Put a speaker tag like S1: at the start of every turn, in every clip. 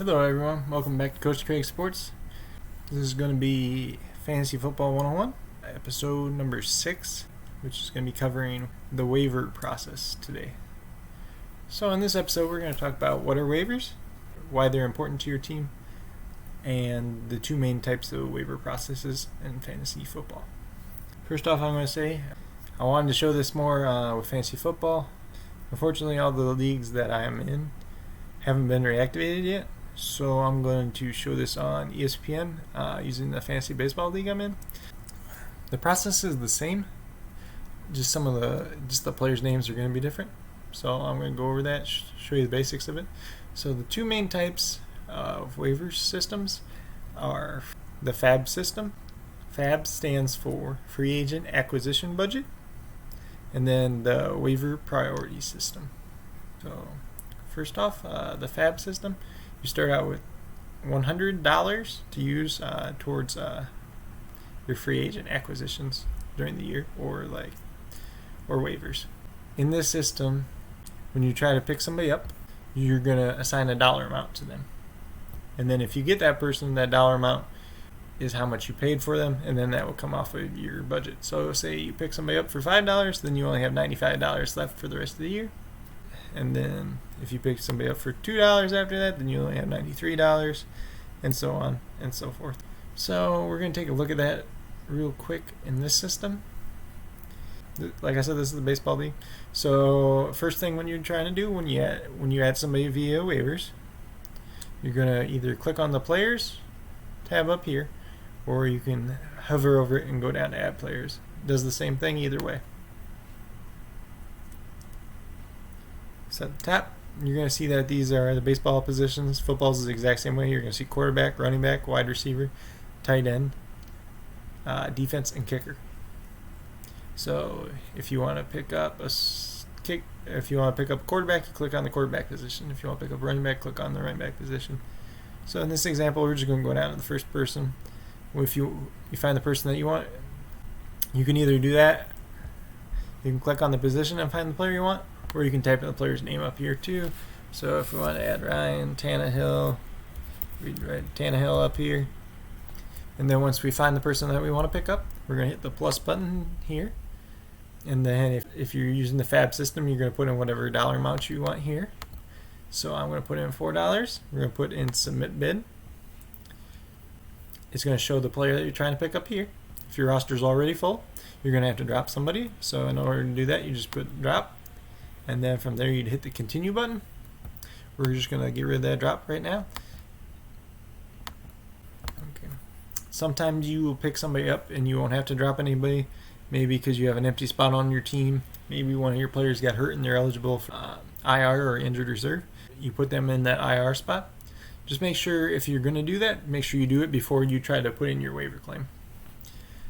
S1: Hello everyone, welcome back to Coach Craig Sports. This is going to be Fantasy Football 101, episode number 6, which is going to be covering the waiver process today. So in this episode we're going to talk about what are waivers, why they're important to your team, and the two main types of waiver processes in fantasy football. First off, I'm going to say I wanted to show this more with fantasy football. Unfortunately, all the leagues that I am in haven't been reactivated yet. So I'm going to show this on ESPN using the fantasy baseball league I'm in. The process is the same, just the players' names are going to be different. So I'm going to go over that, show you the basics of it. So the two main types of waiver systems are the FAAB system. FAAB stands for Free Agent Acquisition Budget, and then the Waiver Priority System. So first off, the FAAB system. You start out with $100 to use towards your free agent acquisitions during the year, or waivers. In this system, when you try to pick somebody up, you're gonna assign a dollar amount to them, and then if you get that person, that dollar amount is how much you paid for them, and then that will come off of your budget. So say you pick somebody up for $5, then you only have $95 left for the rest of the year. And then if you pick somebody up for $2 after that, then you only have $93, and so on and so forth. So we're going to take a look at that real quick in this system. Like I said, this is the baseball league. So first thing when you're trying to do, when you add somebody via waivers, you're going to either click on the players tab up here, or you can hover over it and go down to add players. It does the same thing either way. So at the top, you're going to see that these are the baseball positions. Football is the exact same way. You're going to see quarterback, running back, wide receiver, tight end, defense, and kicker. So if you want to pick up a quarterback, you click on the quarterback position. If you want to pick up running back, click on the running back position. So in this example, we're just going to go down to the first person. If you find the person that you want, you can either do that. You can click on the position and find the player you want, or you can type in the player's name up here too. So if we want to add Ryan Tannehill, we'd write Tannehill up here. And then once we find the person that we want to pick up, we're going to hit the plus button here. And then if you're using the FAAB system, you're going to put in whatever dollar amount you want here. So I'm going to put in $4. We're going to put in submit bid. It's going to show the player that you're trying to pick up here. If your roster is already full, you're going to have to drop somebody. So in order to do that, you just put drop. And then from there, you'd hit the continue button. We're just going to get rid of that drop right now. Okay. Sometimes you will pick somebody up and you won't have to drop anybody. Maybe because you have an empty spot on your team. Maybe one of your players got hurt and they're eligible for IR or injured reserve. You put them in that IR spot. Just make sure, if you're going to do that, make sure you do it before you try to put in your waiver claim.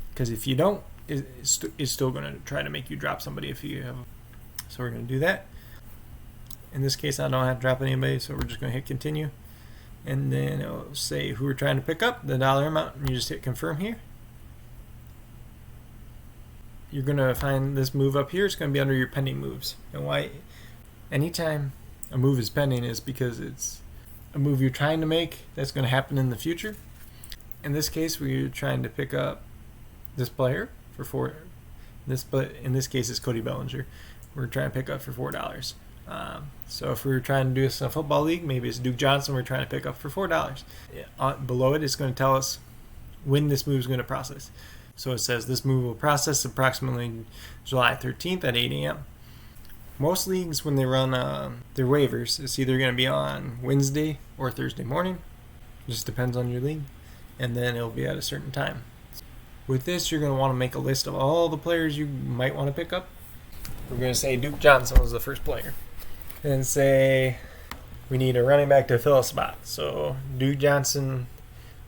S1: Because if you don't, it's still going to try to make you drop somebody if you have. So we're going to do that. In this case, I don't have to drop anybody, so we're just going to hit continue. And then it'll say who we're trying to pick up, the dollar amount, and you just hit confirm here. You're going to find this move up here. It's going to be under your pending moves. And why? Anytime a move is pending is because it's a move you're trying to make that's going to happen in the future. In this case, we're trying to pick up this player for $4. In this case, it's Cody Bellinger. We're trying to pick up for $4. So if we were trying to do this in a football league, maybe it's Duke Johnson we're trying to pick up for $4. Below it, it's going to tell us when this move is going to process. So it says this move will process approximately July 13th at 8 a.m. Most leagues, when they run their waivers, it's either going to be on Wednesday or Thursday morning. It just depends on your league. And then it'll be at a certain time. With this, you're going to want to make a list of all the players you might want to pick up. We're going to say Duke Johnson was the first player. And say we need a running back to fill a spot. So Duke Johnson,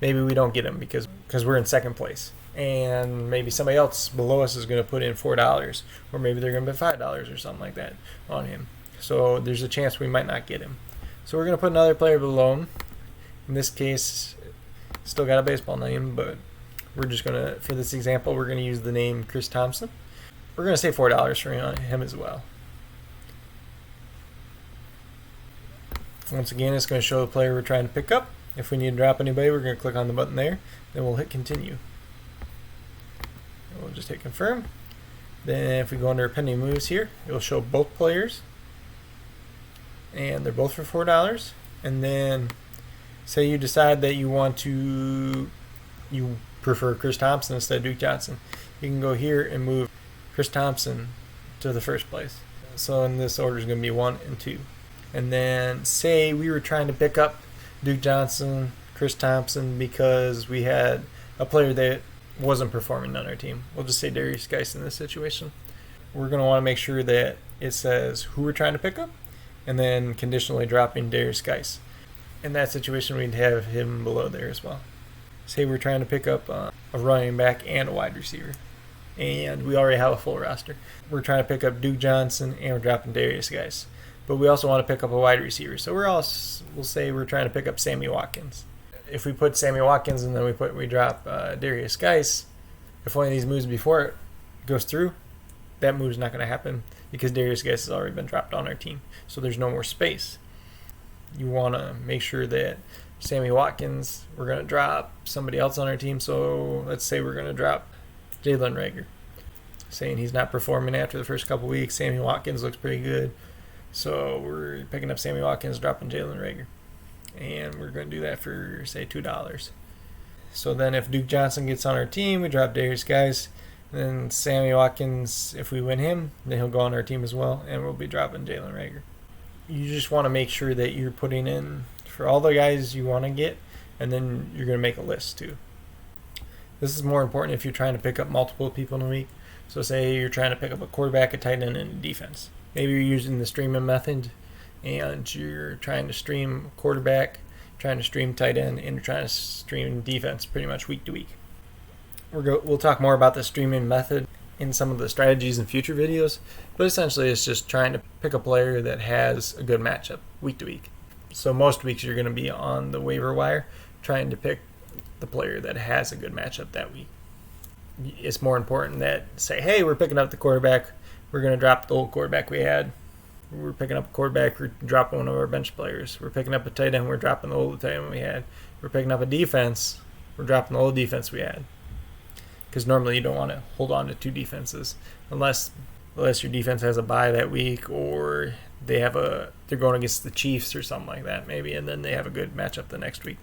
S1: maybe we don't get him because we're in second place. And maybe somebody else below us is going to put in $4, or maybe they're going to put $5 or something like that on him. So there's a chance we might not get him. So we're going to put another player below him. In this case, still got a baseball name, but we're just going to, for this example, we're going to use the name Chris Thompson. We're going to say $4 for him as well. Once again, it's going to show the player we're trying to pick up. If we need to drop anybody, we're going to click on the button there. Then we'll hit continue. We'll just hit confirm. Then if we go under pending moves here, it'll show both players. And they're both for $4. And then say you decide that you prefer Chris Thompson instead of Duke Johnson. You can go here and move Chris Thompson to the first place. So in this order is going to be 1 and 2. And then say we were trying to pick up Duke Johnson, Chris Thompson, because we had a player that wasn't performing on our team. We'll just say Darius Geis in this situation. We're going to want to make sure that it says who we're trying to pick up and then conditionally dropping Darius Geis. In that situation, we'd have him below there as well. Say we're trying to pick up a running back and a wide receiver, and we already have a full roster. We're trying to pick up Duke Johnson and we're dropping Darius Geis. But we also want to pick up a wide receiver. So we'll say we're trying to pick up Sammy Watkins. If we put Sammy Watkins and then we drop Darius Geis, if one of these moves before it goes through, that move's not going to happen because Darius Geis has already been dropped on our team. So there's no more space. You want to make sure that Sammy Watkins, we're going to drop somebody else on our team. So let's say we're going to drop Jalen Reagor. Saying he's not performing after the first couple weeks. Sammy Watkins looks pretty good. So we're picking up Sammy Watkins, dropping Jalen Reagor. And we're going to do that for, say, $2. So then if Duke Johnson gets on our team, we drop Darius Geis. Then Sammy Watkins, if we win him, then he'll go on our team as well. And we'll be dropping Jalen Reagor. You just want to make sure that you're putting in for all the guys you want to get. And then you're going to make a list too. This is more important if you're trying to pick up multiple people in a week. So say you're trying to pick up a quarterback, a tight end, and a defense. Maybe you're using the streaming method and you're trying to stream quarterback, trying to stream tight end, and you're trying to stream defense pretty much week to week. We'll talk more about the streaming method in some of the strategies in future videos, but essentially it's just trying to pick a player that has a good matchup week to week. So most weeks you're going to be on the waiver wire trying to pick the player that has a good matchup that week. It's more important that say, hey, we're picking up the quarterback. We're going to drop the old quarterback we had. We're picking up a quarterback. We're dropping one of our bench players. We're picking up a tight end. We're dropping the old tight end we had. We're picking up a defense. We're dropping the old defense we had. Because normally you don't want to hold on to two defenses unless your defense has a bye that week or they're going against the Chiefs or something like that maybe, and then they have a good matchup the next week.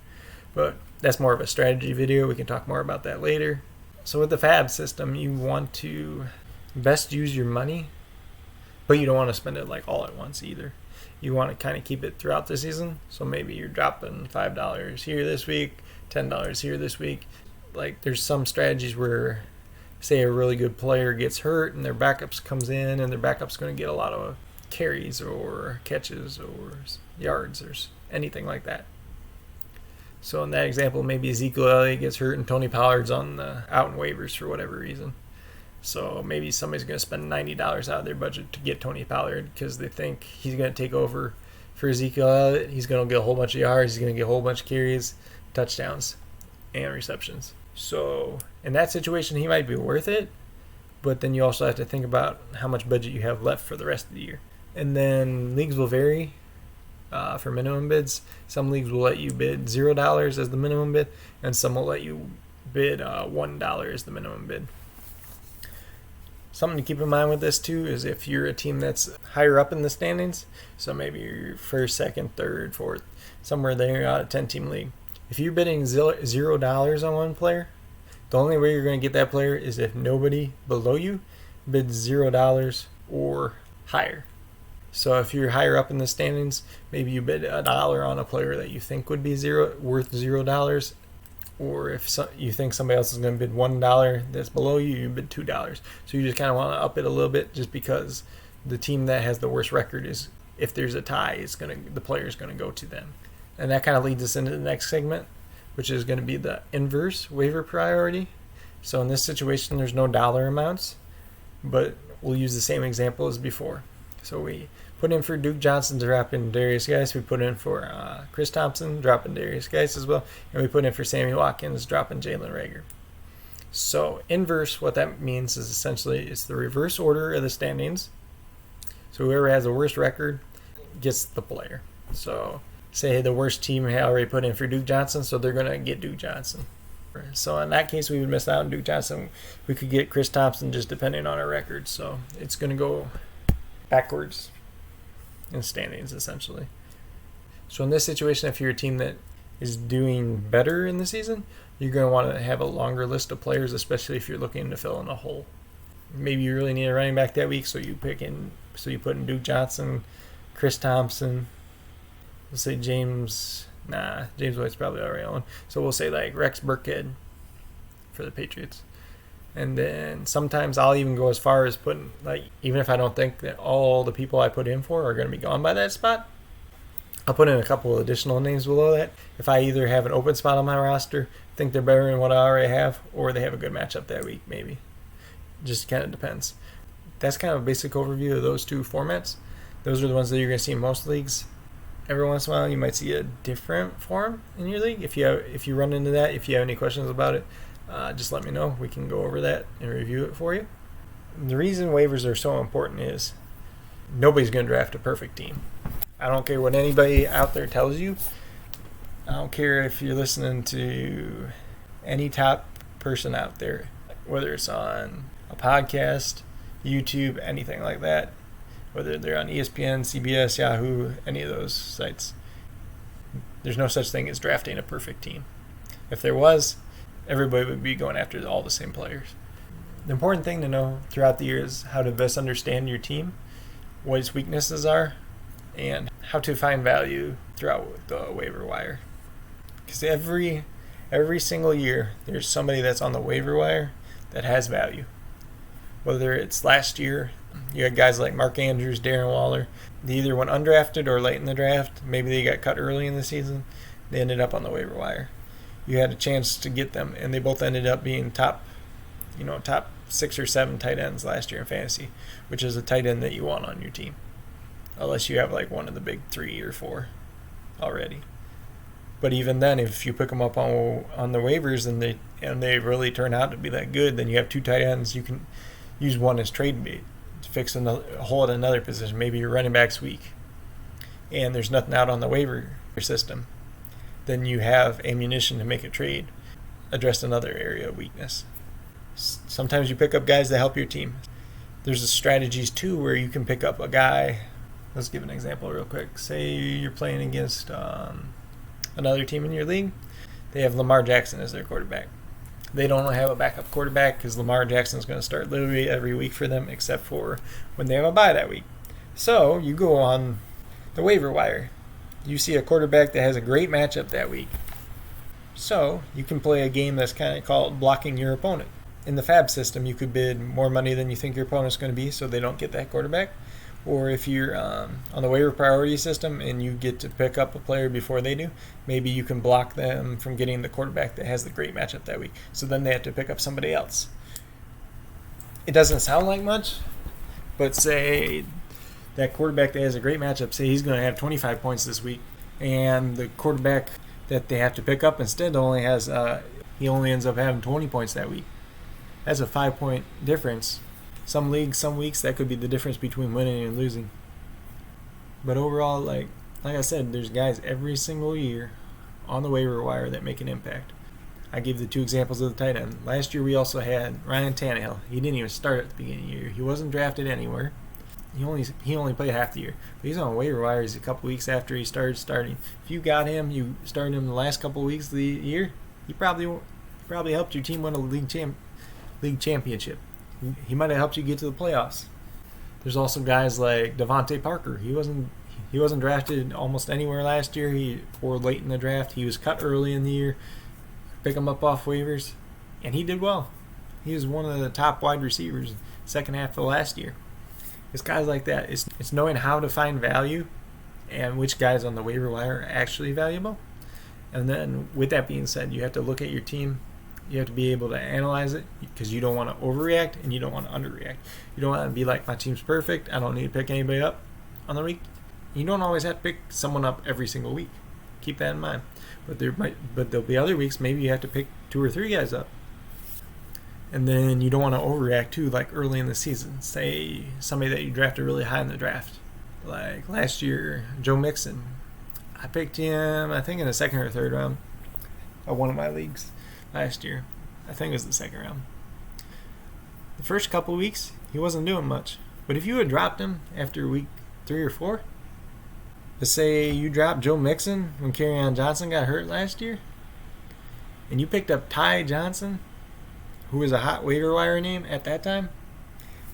S1: But that's more of a strategy video. We can talk more about that later. So with the FAAB system, you want to best use your money, but you don't want to spend it like all at once either. You want to kind of keep it throughout the season. So maybe you're dropping $5 here this week, $10 here this week. Like there's some strategies where, say, a really good player gets hurt and their backups comes in and their backup's going to get a lot of carries or catches or yards or anything like that. So in that example, maybe Ezekiel Elliott gets hurt and Tony Pollard's out in waivers for whatever reason. So maybe somebody's going to spend $90 out of their budget to get Tony Pollard because they think he's going to take over for Ezekiel Elliott. He's going to get a whole bunch of yards. He's going to get a whole bunch of carries, touchdowns, and receptions. So in that situation, he might be worth it. But then you also have to think about how much budget you have left for the rest of the year. And then leagues will vary for minimum bids. Some leagues will let you bid $0 as the minimum bid, and some will let you bid $1 as the minimum bid. Something to keep in mind with this too is if you're a team that's higher up in the standings, so maybe you're first, second, third, fourth, somewhere there out of 10-team league. If you're bidding $0 on one player, the only way you're going to get that player is if nobody below you bids $0 or higher. So if you're higher up in the standings, maybe you bid $1 on a player that you think would be worth $0. Or if you think somebody else is going to bid $1 that's below you, you bid $2. So you just kind of want to up it a little bit just because the team that has the worst record is, if there's a tie, the player is going to go to them. And that kind of leads us into the next segment, which is going to be the inverse waiver priority. So in this situation, there's no dollar amounts, but we'll use the same example as before. So we put in for Duke Johnson, dropping Darius Geis. We put in for Chris Thompson, dropping Darius Geis as well. And we put in for Sammy Watkins, dropping Jalen Reagor. So inverse, what that means is essentially it's the reverse order of the standings. So whoever has the worst record gets the player. So say the worst team had already put in for Duke Johnson, so they're going to get Duke Johnson. So in that case, we would miss out on Duke Johnson. We could get Chris Thompson just depending on our record. So it's going to go backwards in standings, essentially. So in this situation, if you're a team that is doing better in the season, you're going to want to have a longer list of players, especially if you're looking to fill in a hole. Maybe you really need a running back that week, so you put in Duke Johnson, Chris Thompson. Let's say James White's probably already on. So we'll say like Rex Burkhead for the Patriots. And then sometimes I'll even go as far as putting, like, even if I don't think that all the people I put in for are going to be gone by that spot, I'll put in a couple of additional names below that. If I either have an open spot on my roster, think they're better than what I already have, or they have a good matchup that week, maybe. Just kind of depends. That's kind of a basic overview of those two formats. Those are the ones that you're going to see in most leagues. Every once in a while, you might see a different form in your league. If you run into that, if you have any questions about it, just let me know. We can go over that and review it for you. The reason waivers are so important is nobody's going to draft a perfect team. I don't care what anybody out there tells you. I don't care if you're listening to any top person out there, whether it's on a podcast, YouTube, anything like that, whether they're on ESPN, CBS, Yahoo, any of those sites. There's no such thing as drafting a perfect team. If there was, everybody would be going after all the same players. The important thing to know throughout the year is how to best understand your team, what its weaknesses are, and how to find value throughout the waiver wire. Because every single year, there's somebody that's on the waiver wire that has value. Whether it's last year, you had guys like Mark Andrews, Darren Waller. They either went undrafted or late in the draft. Maybe they got cut early in the season. They ended up on the waiver wire. You had a chance to get them, and they both ended up being top 6 or 7 tight ends last year in fantasy, which is a tight end that you want on your team, unless you have like one of the big 3 or 4 already. But even then, if you pick them up on the waivers and they really turn out to be that good, then you have 2 tight ends. You can use one as trade bait to fix a hole at another position. Maybe your running back's weak, and there's nothing out on the waiver system. Then you have ammunition to make a trade, address another area of weakness. Sometimes you pick up guys that help your team. There's strategies too where you can pick up a guy. Let's give an example real quick. Say you're playing against another team in your league. They have Lamar Jackson as their quarterback. They don't have a backup quarterback because Lamar Jackson is going to start literally every week for them except for when they have a bye that week. So you go on the waiver wire. You see a quarterback that has a great matchup that week. So you can play a game that's kind of called blocking your opponent. In the FAAB system, you could bid more money than you think your opponent's going to be so they don't get that quarterback. Or if you're on the waiver priority system and you get to pick up a player before they do, maybe you can block them from getting the quarterback that has the great matchup that week. So then they have to pick up somebody else. It doesn't sound like much, but say that quarterback that has a great matchup, say he's going to have 25 points this week, and the quarterback that they have to pick up instead only ends up having 20 points that week. That's a 5-point difference. Some leagues, some weeks, that could be the difference between winning and losing. But overall, like I said, there's guys every single year on the waiver wire that make an impact. I gave the 2 examples of the tight end. Last year we also had Ryan Tannehill. He didn't even start at the beginning of the year. He wasn't drafted anywhere. He only played half the year. But he's on waiver wires a couple weeks after he started starting. If you got him, you started him the last couple of weeks of the year, he probably helped your team win a league championship. He might have helped you get to the playoffs. There's also guys like Devontae Parker. He wasn't drafted almost anywhere last year. Or late in the draft. He was cut early in the year. Pick him up off waivers, and he did well. He was one of the top wide receivers second half of last year. It's guys like that. It's knowing how to find value and which guys on the waiver wire are actually valuable. And then with that being said, you have to look at your team. You have to be able to analyze it because you don't want to overreact and you don't want to underreact. You don't want to be like, my team's perfect, I don't need to pick anybody up on the week. You don't always have to pick someone up every single week. Keep that in mind. But there'll be other weeks maybe you have to pick 2 or 3 guys up. And then you don't want to overreact too, like early in the season. Say somebody that you drafted really high in the draft. Like last year, Joe Mixon. I picked him, I think, in the second or third round of one of my leagues last year. I think it was the second round. The first couple weeks, he wasn't doing much. But if you had dropped him after week 3 or 4, let's say you dropped Joe Mixon when Kerryon Johnson got hurt last year, and you picked up Ty Johnson, who was a hot waiver wire name at that time,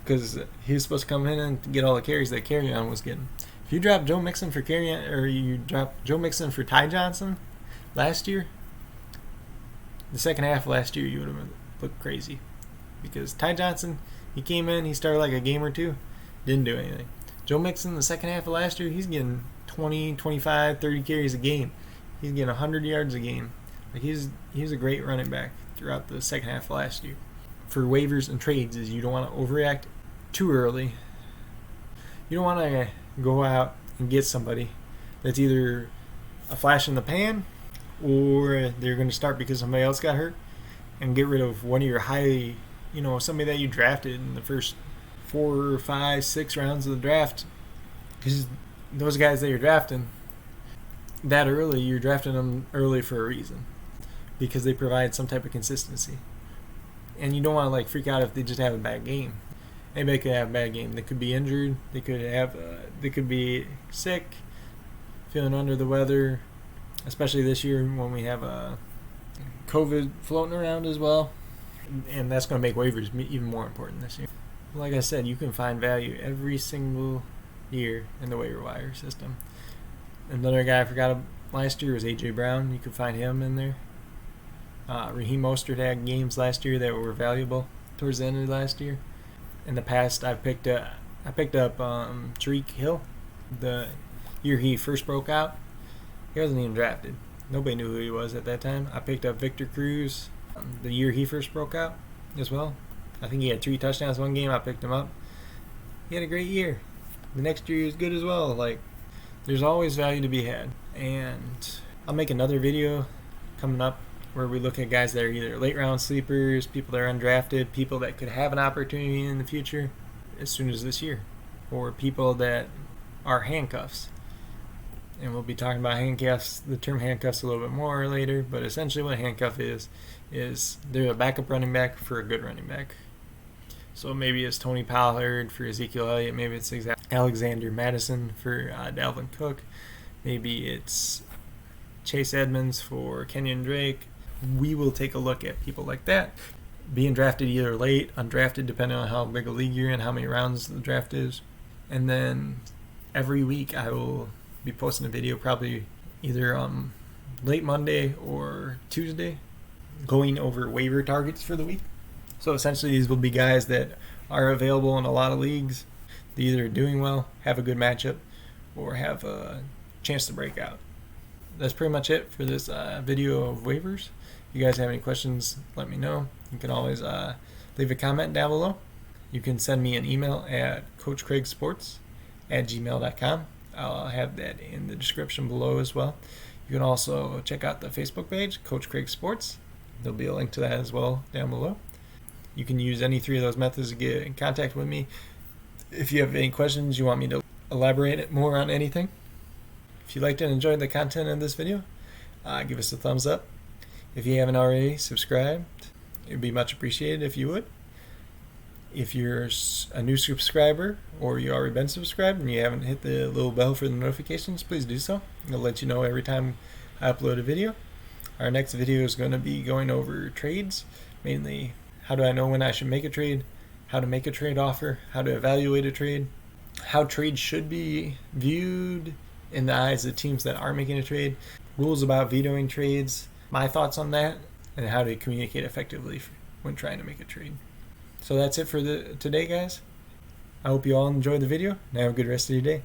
S1: because he was supposed to come in and get all the carries that Kerryon was getting. If you dropped Joe Mixon for Kerryon, or you dropped Joe Mixon for Ty Johnson last year, the second half of last year you would have looked crazy, because Ty Johnson, he came in, he started like a game or two, didn't do anything. Joe Mixon, the second half of last year, he's getting 20, 25, 30 carries a game. He's getting 100 yards a game. Like he's a great running back throughout the second half of last year. For waivers and trades, is you don't want to overreact too early. You don't want to go out and get somebody that's either a flash in the pan, or they're going to start because somebody else got hurt, and get rid of one of your high, somebody that you drafted in the first 4, 5, 6 rounds of the draft. Because those guys that you're drafting that early, you're drafting them early for a reason, because they provide some type of consistency. And you don't want to freak out if they just have a bad game. Anybody could have a bad game. They could be injured. They could be sick, feeling under the weather, especially this year when we have COVID floating around as well. And that's going to make waivers even more important this year. Like I said, you can find value every single year in the waiver wire system. Another guy I forgot last year was A.J. Brown. You could find him in there. Raheem Mostert had games last year that were valuable towards the end of last year. In the past, I picked up Tariq Hill the year he first broke out. He wasn't even drafted. Nobody knew who he was at that time. I picked up Victor Cruz the year he first broke out as well. I think he had 3 touchdowns one game. I picked him up. He had a great year. The next year he was good as well. There's always value to be had. And I'll make another video coming up where we look at guys that are either late round sleepers, people that are undrafted, people that could have an opportunity in the future as soon as this year, or people that are handcuffs. And we'll be talking about handcuffs, the term handcuffs, a little bit more later, but essentially what a handcuff is they're a backup running back for a good running back. So maybe it's Tony Pollard for Ezekiel Elliott, maybe it's Alexander Madison for Dalvin Cook, maybe it's Chase Edmonds for Kenyon Drake. We will take a look at people like that being drafted either late, undrafted, depending on how big a league you're in, how many rounds the draft is. And then every week I will be posting a video, probably either late Monday or Tuesday, going over waiver targets for the week. So essentially these will be guys that are available in a lot of leagues. They're either doing well, have a good matchup, or have a chance to break out. That's pretty much it for this video of waivers. If you guys have any questions, let me know. You can always leave a comment down below. You can send me an email at coachcraigsports@gmail.com. I'll have that in the description below as well. You can also check out the Facebook page, Coach Craig Sports. There'll be a link to that as well down below. You can use any 3 of those methods to get in contact with me. If you have any questions, you want me to elaborate more on anything. If you liked and enjoyed the content of this video, give us a thumbs up. If you haven't already subscribed, it would be much appreciated if you would. If you're a new subscriber, or you already been subscribed and you haven't hit the little bell for the notifications, please do so. It'll let you know every time I upload a video. Our next video is going to be going over trades, mainly how do I know when I should make a trade, how to make a trade offer, how to evaluate a trade, how trades should be viewed in the eyes of teams that are making a trade, rules about vetoing trades, my thoughts on that, and how to communicate effectively when trying to make a trade. So that's it for today, guys. I hope you all enjoyed the video, and have a good rest of your day.